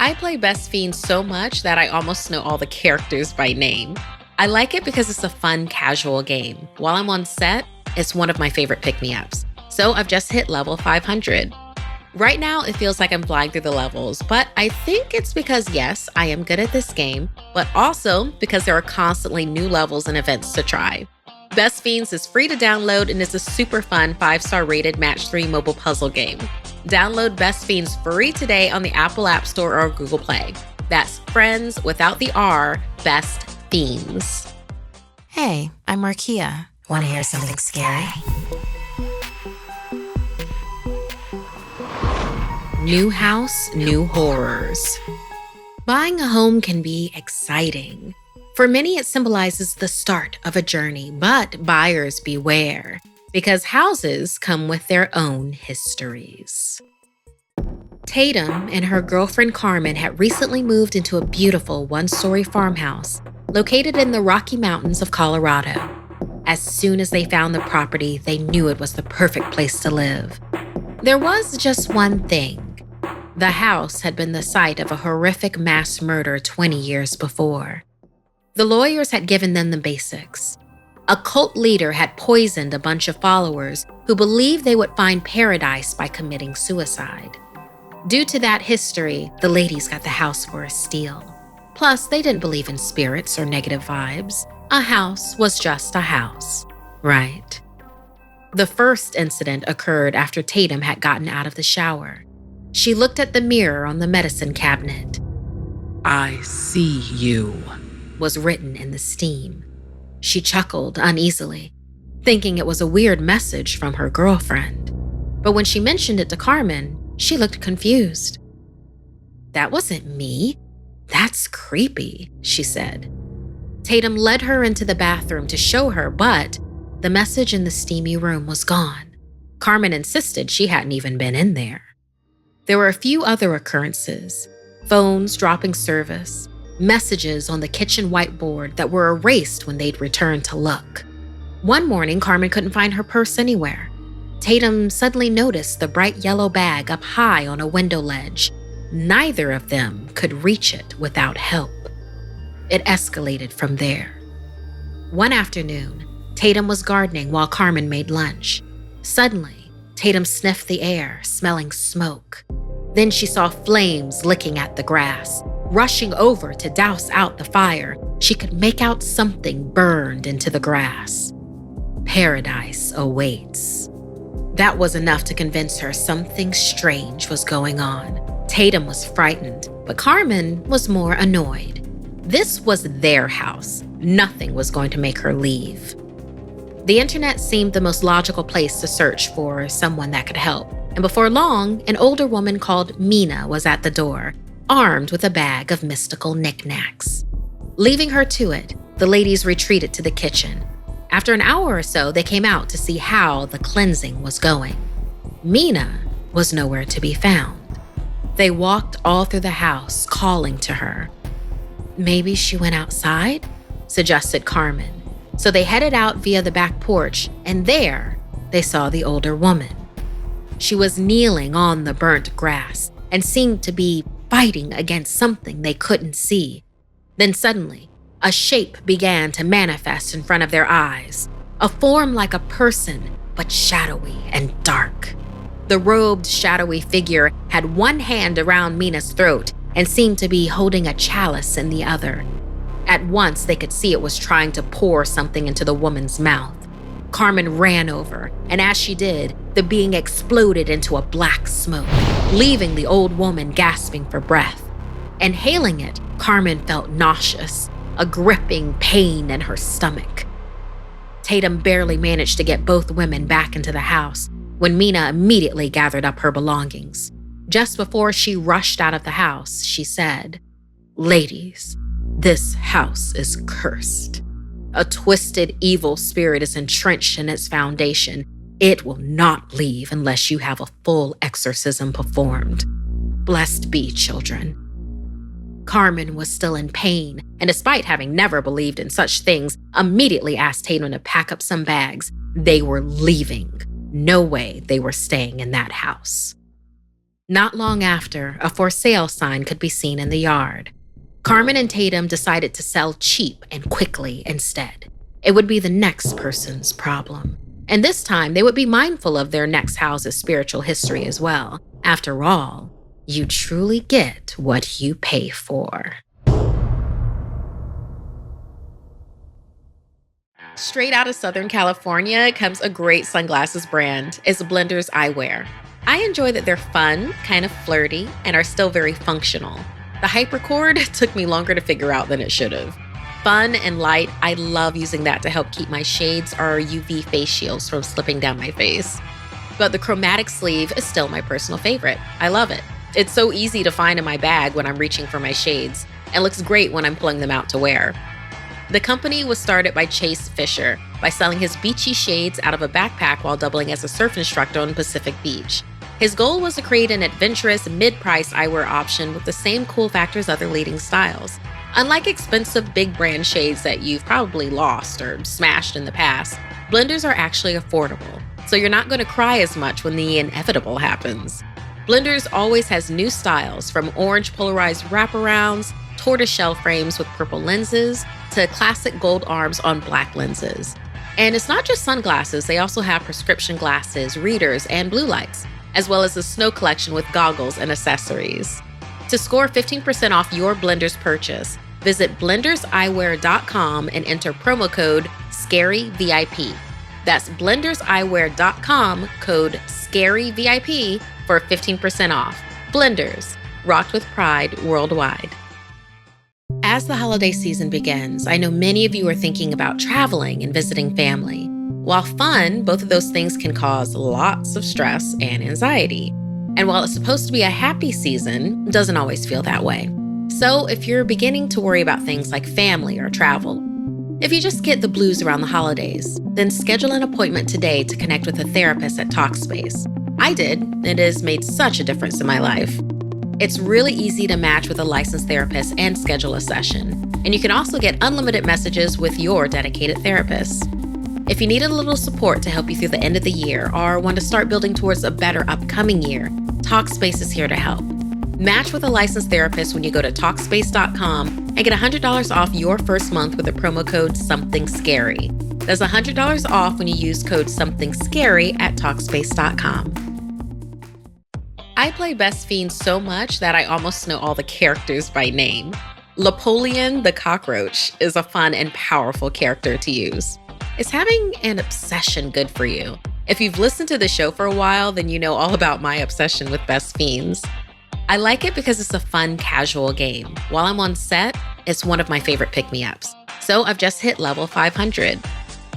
I play Best Fiends so much that I almost know all the characters by name. I like it because it's a fun, casual game. While I'm on set, it's one of my favorite pick-me-ups. So I've just hit level 500. Right now, it feels like I'm flying through the levels, but I think it's because, yes, I am good at this game, but also because there are constantly new levels and events to try. Best Fiends is free to download and is a super fun 5-star rated match 3 mobile puzzle game. Download Best Fiends free today on the Apple App Store or Google Play. That's friends without the R, Best Fiends. Hey, I'm Markeia. Want to hear something scary? New house, new horrors. Buying a home can be exciting. For many, it symbolizes the start of a journey, but buyers beware, because houses come with their own histories. Tatum and her girlfriend Carmen had recently moved into a beautiful one-story farmhouse located in the Rocky Mountains of Colorado. As soon as they found the property, they knew it was the perfect place to live. There was just one thing. The house had been the site of a horrific mass murder 20 years before. The lawyers had given them the basics. A cult leader had poisoned a bunch of followers who believed they would find paradise by committing suicide. Due to that history, the ladies got the house for a steal. Plus, they didn't believe in spirits or negative vibes. A house was just a house, right? The first incident occurred after Tatum had gotten out of the shower. She looked at the mirror on the medicine cabinet. "I see you," was written in the steam. She chuckled uneasily, thinking it was a weird message from her girlfriend. But when she mentioned it to Carmen, she looked confused. "That wasn't me. That's creepy," she said. Tatum led her into the bathroom to show her, but the message in the steamy room was gone. Carmen insisted she hadn't even been in there. There were a few other occurrences: phones dropping service, messages on the kitchen whiteboard that were erased when they'd returned to look. One morning, Carmen couldn't find her purse anywhere. Tatum suddenly noticed the bright yellow bag up high on a window ledge. Neither of them could reach it without help. It escalated from there. One afternoon, Tatum was gardening while Carmen made lunch. Suddenly, Tatum sniffed the air, smelling smoke. Then she saw flames licking at the grass. Rushing over to douse out the fire, she could make out something burned into the grass. Paradise awaits. That was enough to convince her something strange was going on. Tatum was frightened, but Carmen was more annoyed. This was their house. Nothing was going to make her leave. The internet seemed the most logical place to search for someone that could help. And before long, an older woman called Mina was at the door, armed with a bag of mystical knickknacks. Leaving her to it, the ladies retreated to the kitchen. After an hour or so, they came out to see how the cleansing was going. Mina was nowhere to be found. They walked all through the house, calling to her. "Maybe she went outside?" suggested Carmen. So they headed out via the back porch, and there they saw the older woman. She was kneeling on the burnt grass and seemed to be fighting against something they couldn't see. Then suddenly, a shape began to manifest in front of their eyes, a form like a person, but shadowy and dark. The robed, shadowy figure had one hand around Mina's throat and seemed to be holding a chalice in the other. At once, they could see it was trying to pour something into the woman's mouth. Carmen ran over, and as she did, the being exploded into a black smoke, leaving the old woman gasping for breath. Inhaling it, Carmen felt nauseous, a gripping pain in her stomach. Tatum barely managed to get both women back into the house when Mina immediately gathered up her belongings. Just before she rushed out of the house, she said, "Ladies, this house is cursed. A twisted, evil spirit is entrenched in its foundation. It will not leave unless you have a full exorcism performed. Blessed be, children." Carmen was still in pain, and despite having never believed in such things, immediately asked Tatum to pack up some bags. They were leaving. No way they were staying in that house. Not long after, a for sale sign could be seen in the yard. Carmen and Tatum decided to sell cheap and quickly instead. It would be the next person's problem. And this time, they would be mindful of their next house's spiritual history as well. After all, you truly get what you pay for. Straight out of Southern California comes a great sunglasses brand. It's Blenders Eyewear. I enjoy that they're fun, kind of flirty, and are still very functional. The hypercord took me longer to figure out than it should have. Fun and light, I love using that to help keep my shades or UV face shields from slipping down my face. But the chromatic sleeve is still my personal favorite. I love it. It's so easy to find in my bag when I'm reaching for my shades, and looks great when I'm pulling them out to wear. The company was started by Chase Fisher by selling his beachy shades out of a backpack while doubling as a surf instructor on Pacific Beach. His goal was to create an adventurous, mid-price eyewear option with the same cool factor as other leading styles. Unlike expensive big brand shades that you've probably lost or smashed in the past, Blenders are actually affordable, so you're not going to cry as much when the inevitable happens. Blenders always has new styles, from orange polarized wraparounds, tortoiseshell frames with purple lenses, to classic gold arms on black lenses. And it's not just sunglasses, they also have prescription glasses, readers, and blue lights, as well as a snow collection with goggles and accessories. To score 15% off your Blenders purchase, visit blenderseyewear.com and enter promo code SCARYVIP. That's blenderseyewear.com, code SCARYVIP for 15% off. Blenders, rocked with pride worldwide. As the holiday season begins, I know many of you are thinking about traveling and visiting family. While fun, both of those things can cause lots of stress and anxiety. And while it's supposed to be a happy season, it doesn't always feel that way. So if you're beginning to worry about things like family or travel, if you just get the blues around the holidays, then schedule an appointment today to connect with a therapist at Talkspace. I did, and it has made such a difference in my life. It's really easy to match with a licensed therapist and schedule a session. And you can also get unlimited messages with your dedicated therapist. If you need a little support to help you through the end of the year or want to start building towards a better upcoming year, Talkspace is here to help. Match with a licensed therapist when you go to Talkspace.com and get $100 off your first month with the promo code SomethingScary. That's $100 off when you use code SomethingScary at Talkspace.com. I play Best Fiends so much that I almost know all the characters by name. Napoleon the Cockroach is a fun and powerful character to use. Is having an obsession good for you? If you've listened to the show for a while, then you know all about my obsession with Best Fiends. I like it because it's a fun, casual game. While I'm on set, it's one of my favorite pick-me-ups. So I've just hit level 500.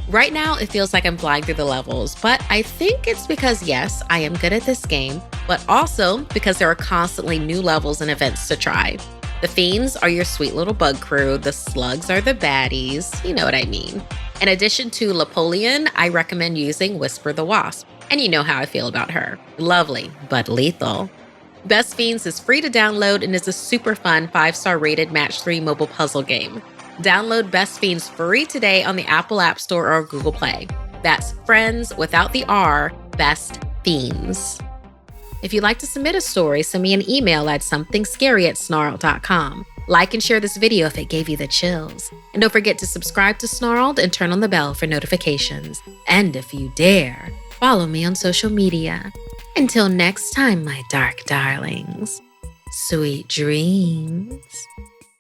Right now, it feels like I'm flying through the levels, but I think it's because, yes, I am good at this game, but also because there are constantly new levels and events to try. The Fiends are your sweet little bug crew. The Slugs are the baddies. You know what I mean. In addition to Napoleon, I recommend using Whisper the Wasp. And you know how I feel about her. Lovely, but lethal. Best Fiends is free to download and is a super fun 5-star rated match 3 mobile puzzle game. Download Best Fiends free today on the Apple App Store or Google Play. That's friends without the R, Best Fiends. If you'd like to submit a story, send me an email at somethingscary@snarled.com. Like and share this video if it gave you the chills. And don't forget to subscribe to Snarled and turn on the bell for notifications. And if you dare, follow me on social media. Until next time, my dark darlings, sweet dreams.